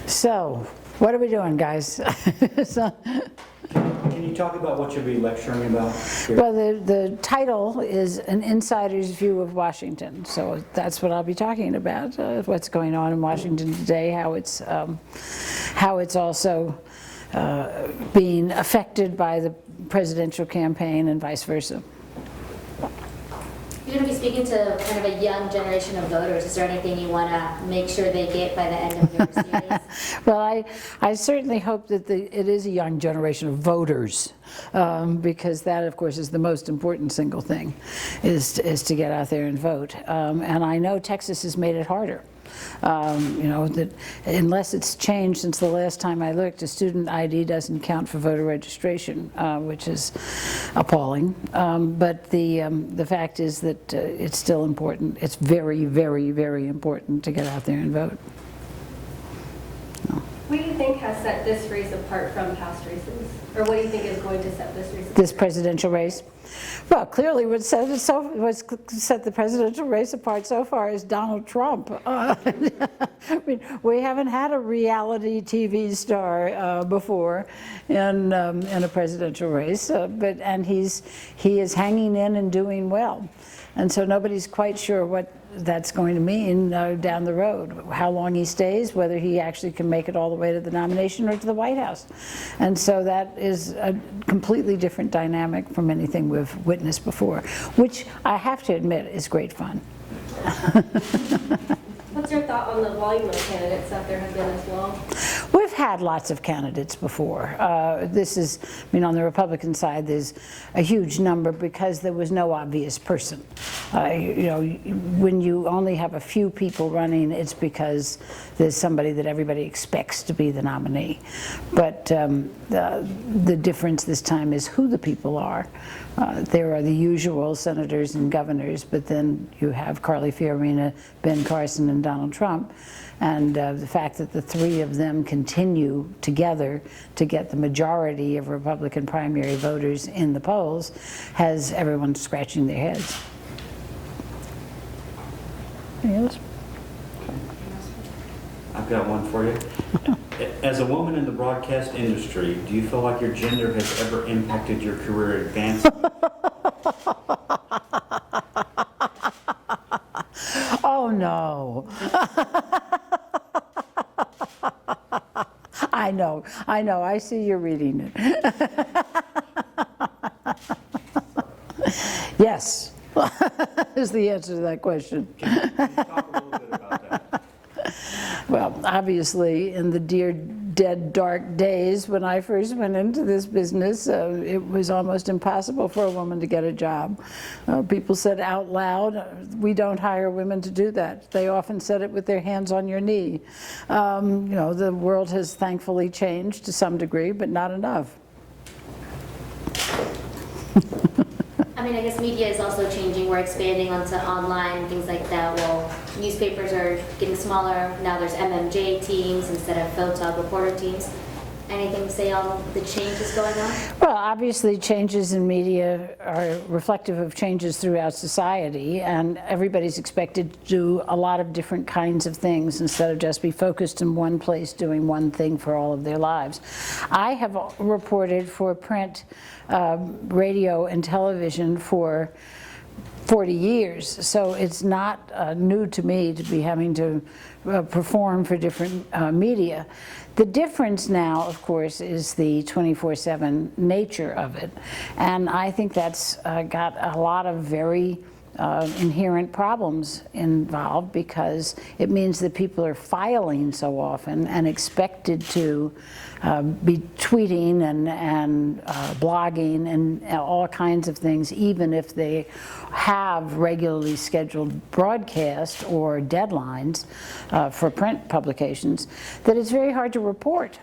So, what are we doing, guys? So, Can you talk about what you'll be lecturing about here? well, the title is An Insider's View of Washington. So that's what I'll be talking about, what's going on in Washington today, how it's also being affected by the presidential campaign and vice versa. You're going to be speaking to kind of a young generation of voters. Is there anything you want to make sure they get by the end of your series? Well, I certainly hope that it is a young generation of voters, because that, of course, is the most important single thing, is to get out there and vote. And I know Texas has made it harder. You know, that unless it's changed since the last time I looked, a student ID doesn't count for voter registration, which is appalling. But the fact is that it's still important. It's very, very, very important to get out there and vote. What do you think has set this race apart from past races? Or what do you think is going to set this race apart? This presidential race? Well, clearly what's set the presidential race apart so far is Donald Trump. I mean, we haven't had a reality TV star before in a presidential race, and he is hanging in and doing well. And so nobody's quite sure what that's going to mean down the road, how long he stays, whether he actually can make it all the way to the nomination or to the White House. And so that is a completely different dynamic from anything we've witnessed before, which I have to admit is great fun. What's your thought on the volume of candidates that there have been as well? We've had lots of candidates before. This is, I mean, on the Republican side, there's a huge number because there was no obvious person. You know, when you only have a few people running, it's because there's somebody that everybody expects to be the nominee. But the difference this time is who the people are. There are the usual senators and governors, but then you have Carly Fiorina, Ben Carson, and Donald Trump. And the fact that the three of them continue together to get the majority of Republican primary voters in the polls has everyone scratching their heads. Anything else? I've got one for you. As a woman in the broadcast industry, do you feel like your gender has ever impacted your career advancement? Oh, no. I know, I see you're reading it. Yes, is the answer to that question. Can you talk a little bit about that? Well, obviously, in the dear, dead, dark days when I first went into this business, it was almost impossible for a woman to get a job. People said out loud, we don't hire women to do that. They often said it with their hands on your knee. You know, the world has thankfully changed to some degree, but not enough. I mean, I guess media is also changing. We're expanding onto online, things like that. Well, newspapers are getting smaller. Now there's MMJ teams instead of photog reporter teams. Anything to say on the changes going on? Well, obviously changes in media are reflective of changes throughout society, and everybody's expected to do a lot of different kinds of things instead of just be focused in one place doing one thing for all of their lives. I have reported for print, radio, and television for 40 years, so it's not new to me to be having to perform for different media. The difference now, of course, is the 24/7 nature of it, and I think that's got a lot of very inherent problems involved, because it means that people are filing so often and expected to be tweeting and blogging and all kinds of things, even if they have regularly scheduled broadcasts or deadlines for print publications, that it's very hard to report.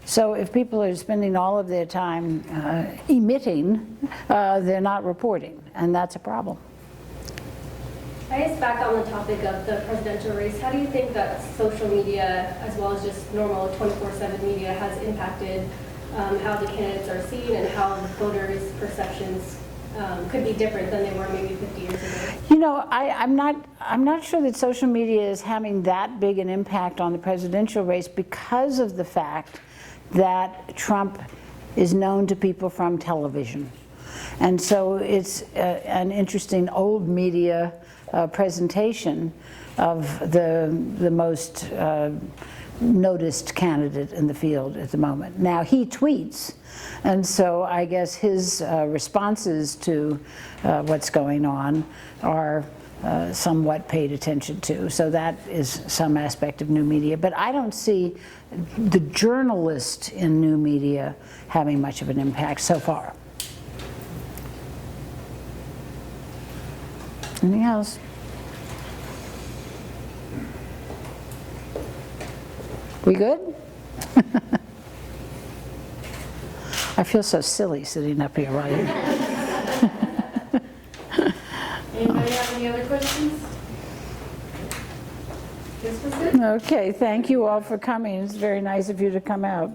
So if people are spending all of their time emitting, they're not reporting, and that's a problem. I guess back on the topic of the presidential race, how do you think that social media, as well as just normal 24/7 media, has impacted how the candidates are seen and how voters' perceptions could be different than they were maybe 50 years ago? You know, I'm not sure that social media is having that big an impact on the presidential race because of the fact that Trump is known to people from television. And so it's an interesting old media presentation of the most noticed candidate in the field at the moment. Now he tweets, and so I guess his responses to what's going on are somewhat paid attention to. So that is some aspect of new media. But I don't see the journalist in new media having much of an impact so far. Anything else? We good? I feel so silly sitting up here, right? Anybody have any other questions? This was good. Okay, thank you all for coming. It's very nice of you to come out.